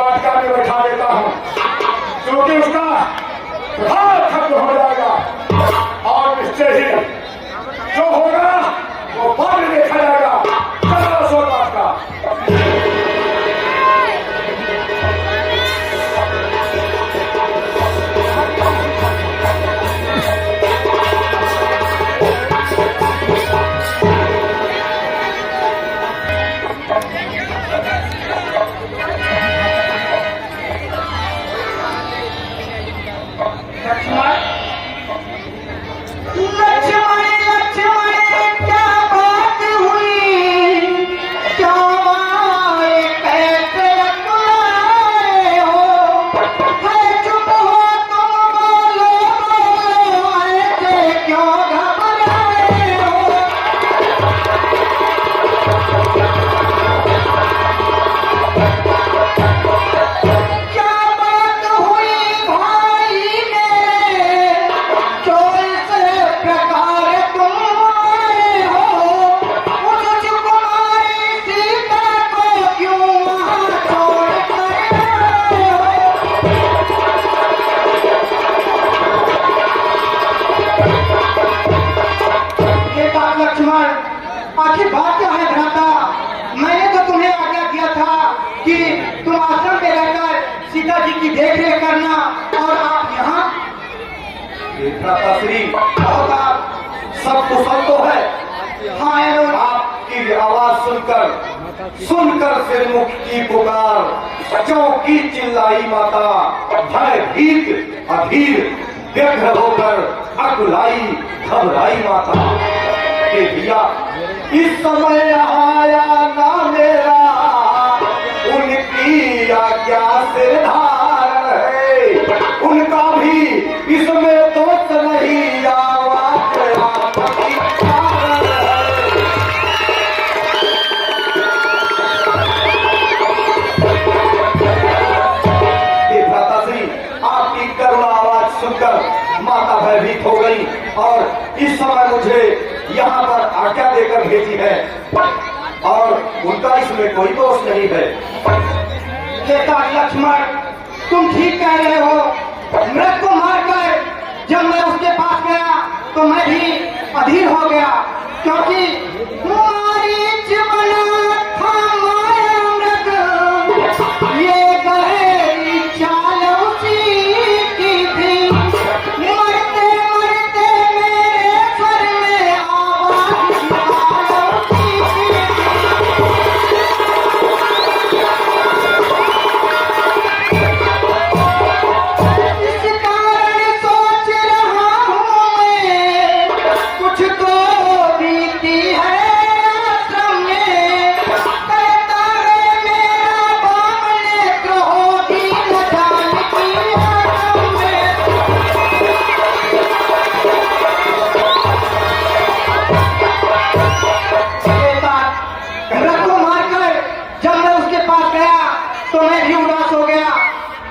वाटिका में बैठा देता हूँ, क्योंकि उसका प्रभाव खत्म हो जाएगा और निश्चय ही जो होगा वो बाद में देखा जाएगा। चलो सोच वाटिका। आखिर बात क्या है भ्राता? मैंने तो तुम्हें आज्ञा किया था कि तुम आश्रम में रहकर सीता जी की देखरेख करना, और आप यहाँ। भ्राता श्री, सब कुशल तो है? हाँ एवं आपकी आवाज सुनकर सिरमुख की पुकार, चौकी चिल्लाई माता, भयभीत अधीर व्यग्र होकर अकुलाई घबराई माता के दिया। इस समय आया ना मेरा, उनकी आज्ञा से धारण है, उनका भी इसमें दोष नहीं, आवाज आपकी कारण है। भ्राताश्री, आपकी करुणा आवाज सुनकर माता भयभीत हो गई और इस समय मुझे यहाँ पर आज्ञा देकर भेजी है, और उनका इसमें कोई दोष नहीं है। बेटा लक्ष्मण, तुम ठीक कह रहे हो। मृत को मारकर जब मैं उसके पास गया तो मैं भी अधीर हो गया, क्योंकि मारीच बना था माया मृग, ये गहरी चाल उसी की थी। मरते मरते मेरे स्वर में आवाज उसी की इस कारण सोच रहा हूँ मैं, कुछ तो बीती है आश्रम में। कहता है मेरा बामने क्रोधी न जान की आश्रम में। ये बात रथ को मारकर जब मैं उसके पास गया तो मैं भी उदास हो गया।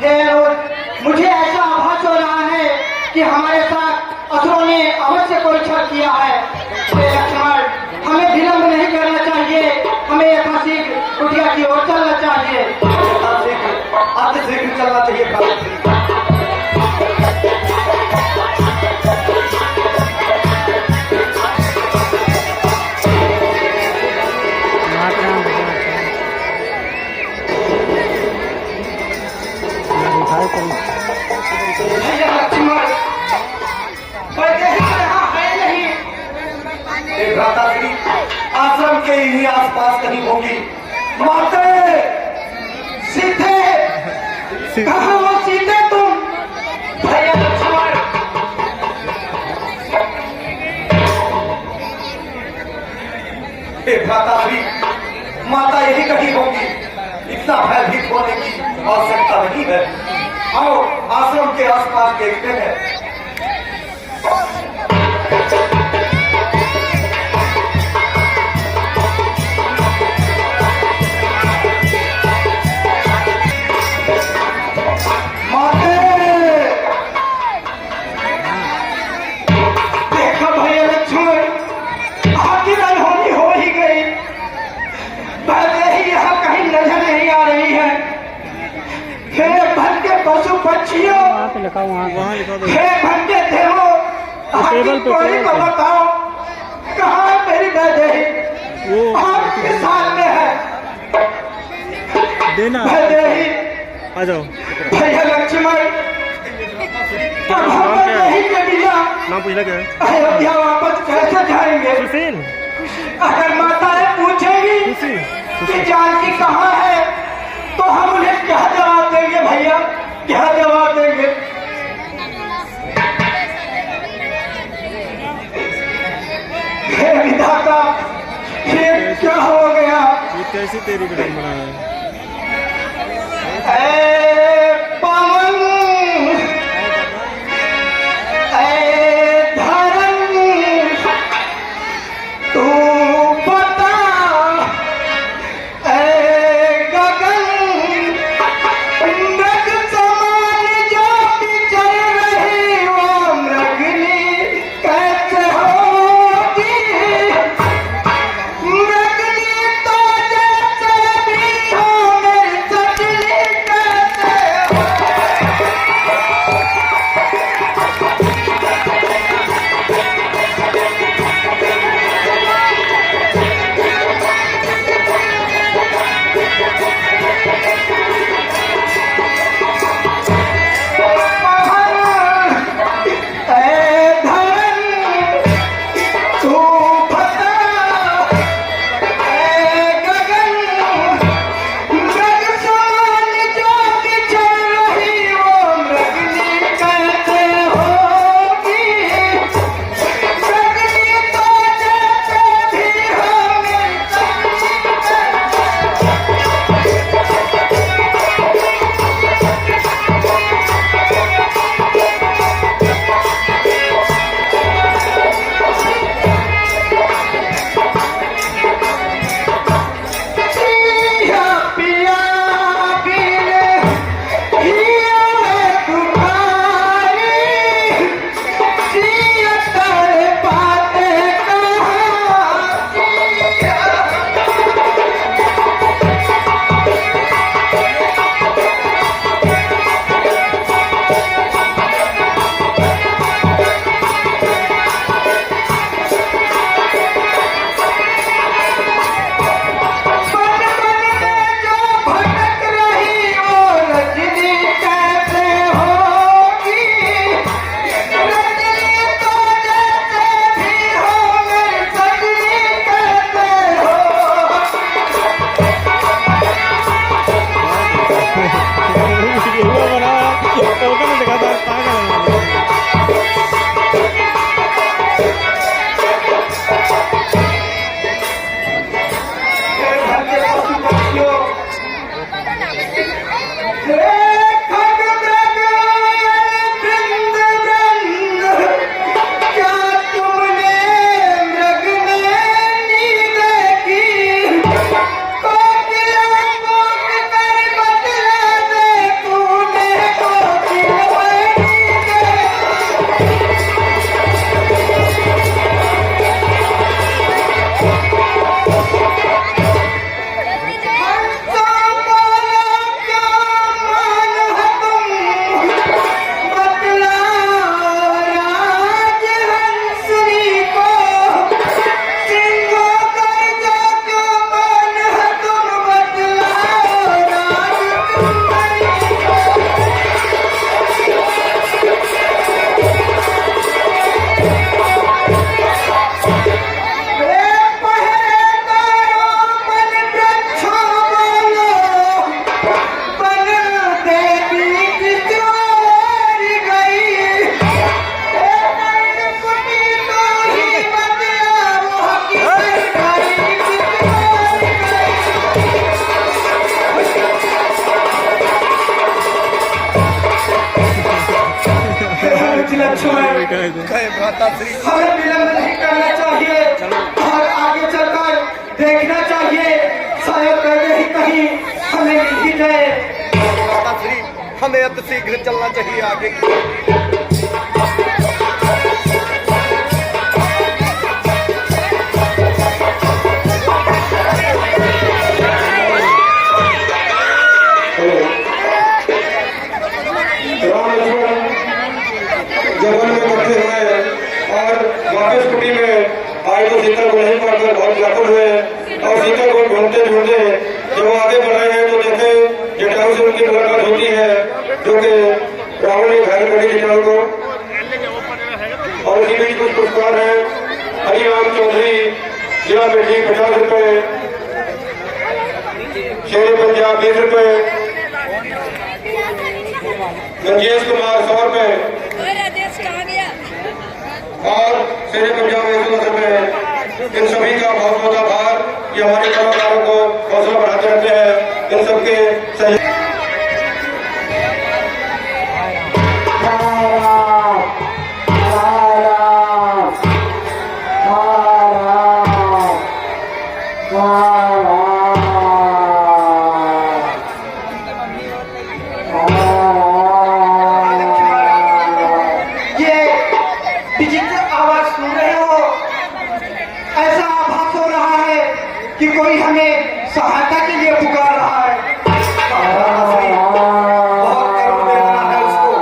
हे अनुज, मुझे ऐसा आभास हो रहा है कि हमारे साथ असुरों ने अवश्य कोई छल किया है। हे लक्ष्मण, हमें विलंब नहीं करना चाहिए, हमें यथाशीघ्र कुटिया की ओर चलना चाहिए। अतिशीघ्र चलना चाहिए भ्राताश्री। भैया लक्ष्मण, वैदेही यहाँ है नहीं। भ्राताश्री, आश्रम के ही आसपास कहीं होगी। माते सीधे कहाँ हो सीधे तुम? भैया लक्ष्मण, भ्राताश्री, माता यही कहीं होगी। इतना भयभीत होने की आवश्यकता नहीं है। आओ आश्रम के आसपास देखते हैं। देखो भैया लक्ष्मण, आपकी अनहोनी हो ही गई। पहले ही यहाँ कहीं नजर नहीं आ रही है। हे भटके पशु पक्षियों, वहाँ पे लिखा, वहाँ लिखा दो। हे भटके देवो, टेबल पे, कोई टेबल को पे। बताओ कहाँ है मेरी वैदेही? वो और किस हाल में है देना, वैदेही? आ जाओ। भैया लक्ष्मण, अब हम नाम क्या है? वैदेही के बिना नाम पूछना क्या है? अयोध्या वापस कैसे जाएंगे? सुशील। अगर माताएं पूछेंगी सुशील। कि जानकी कहाँ है, तो हम उन्हें क्या जवाब देंगे भैया? क्या जवाब देंगे? हे विधाता, ये क्या हो गया? ये कैसी तेरी विडम्बना है? ऐ पवन, ऐ धरम, तू बता, ऐ गगन, मृग समान जो बिचर रही वो मृगनी कैसे होगी? मृगनी तो जैसे भी हो मेरी सजनी कैसे हो? ऐ धरम, तू बता, ऐ गगन, मृग समान जो बिचर रही वो मृगनी कैसे होगी? मृगनी तो जैसे भी हो मेरी सजनी कैसे पिया पिया पीले हिया में तुम्हारी जिया कर पाते कहाँ पिया? बन बन के जो भटक रही वो रजनी कैसे होगी? रजनी तो जैसे भी हो मेरी सजनी कैसे हो? ये हुआ बना, टोकन में दिखा था, पागल है। हे भटके पशु पक्षियों, हे खग मृग वृंद वृंद, क्या तुमने मृग में नींद की? कोकिला कूक कर बतला दे तूने कोकिल में नींद हंसों बोलो क्या मान है तुम? बतलाओ राजहंसनी को, सिंहों कर जो क्यों मान है तुम? बतलाओ राजकुमारी को। हे पहरेदारों बन वृक्षों बोलो, बन देवी किस ओर गई? हे नैनकुटी तो ही बतलाओ किस ओर गई? लक्ष्मण, हमें विलंब नहीं करना चाहिए और आगे चलकर देखना चाहिए, शायद पहले ही कहीं हमें मिल ही जाए। माताश्री, हमें अब शीघ्र चलना चाहिए आगे। राहुल से उनकी मुलाकात होती है, जो कि राहुल ने घायल कर दी चैनल को। और इसी बीच कुछ पुरस्कार है। हरिराम चौधरी जिला बिल्डिंग 50 रुपए, शेर पंजाब 20 रुपए, गंजेश कुमार 100 रुपए और शेर पंजाब 110 रुपए। इन सभी का बहुत बहुत आभार कि हमारे कलाकारों को हौसला बढ़ाते रहते हैं। इन सबके सहयोग कि कोई हमें सहायता के लिए पुकार रहा है। बहुत करुण वेदना है उसको।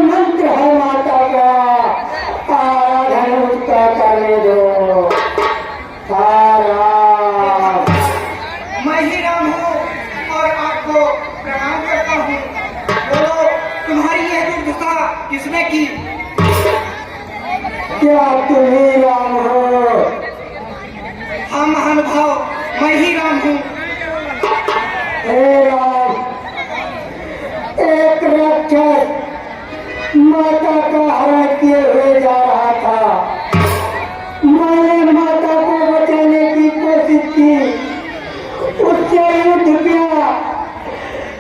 मंत्र है माता का, आराधन उसका करने दो। मैं ही राम हूँ और आपको प्रणाम करता हूँ। बोलो, तुम्हारी यह दुर्दशा किसने की? क्या तुम ही राम हो? हाँ महानुभाव, मैं ही राम हूँ। हे राम, एक राक्षस माता का हरण किए हुए जा रहा था। मैंने माता को बचाने की कोशिश की, उससे युद्ध किया,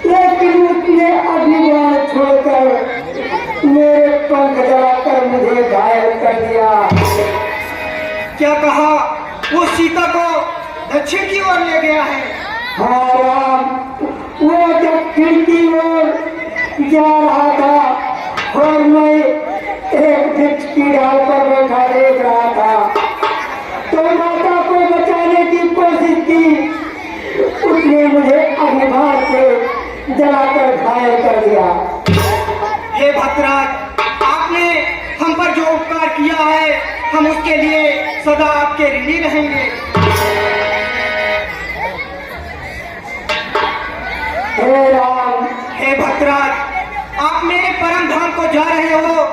लेकिन उसने अभिमान छोड़कर मेरे पंख जलाकर मुझे घायल कर दिया। क्या कहा? वो सीता को दक्षिण की ओर ले गया है। हाँ राम, वो दक्षिण की ओर जा रहा था और मैं एक वृक्ष की डाल पर बैठा देख रहा था, तो माता को बचाने की कोशिश की, उसने मुझे अभिमान से जलाकर घायल कर दिया। हे भक्तराज, आपने हम पर जो उपकार किया है, हम उसके लिए सदा आपके ऋणी रहेंगे। हे राम, हे भक्तराज, आप मेरे परम धाम को जा रहे हो,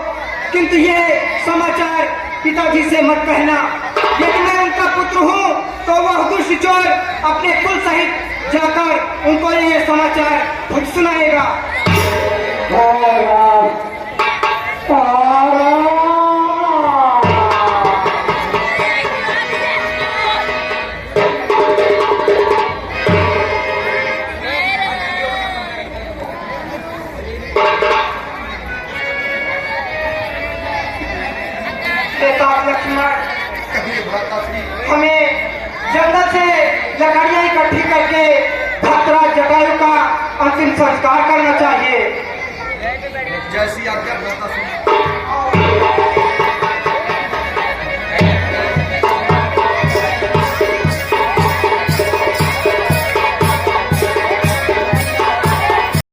किंतु ये समाचार पिताजी से मत कहना। यदि मैं उनका पुत्र हूँ तो वह दुष्ट चोर अपने कुल सहित जाकर उनको ये समाचार खुद सुनाएगा। लक्ष्मण, हमें जंगल से लकड़ियां इकट्ठी करके भद्राज जटायु का अंतिम संस्कार करना चाहिए। जैसी आज्ञा भ्राता।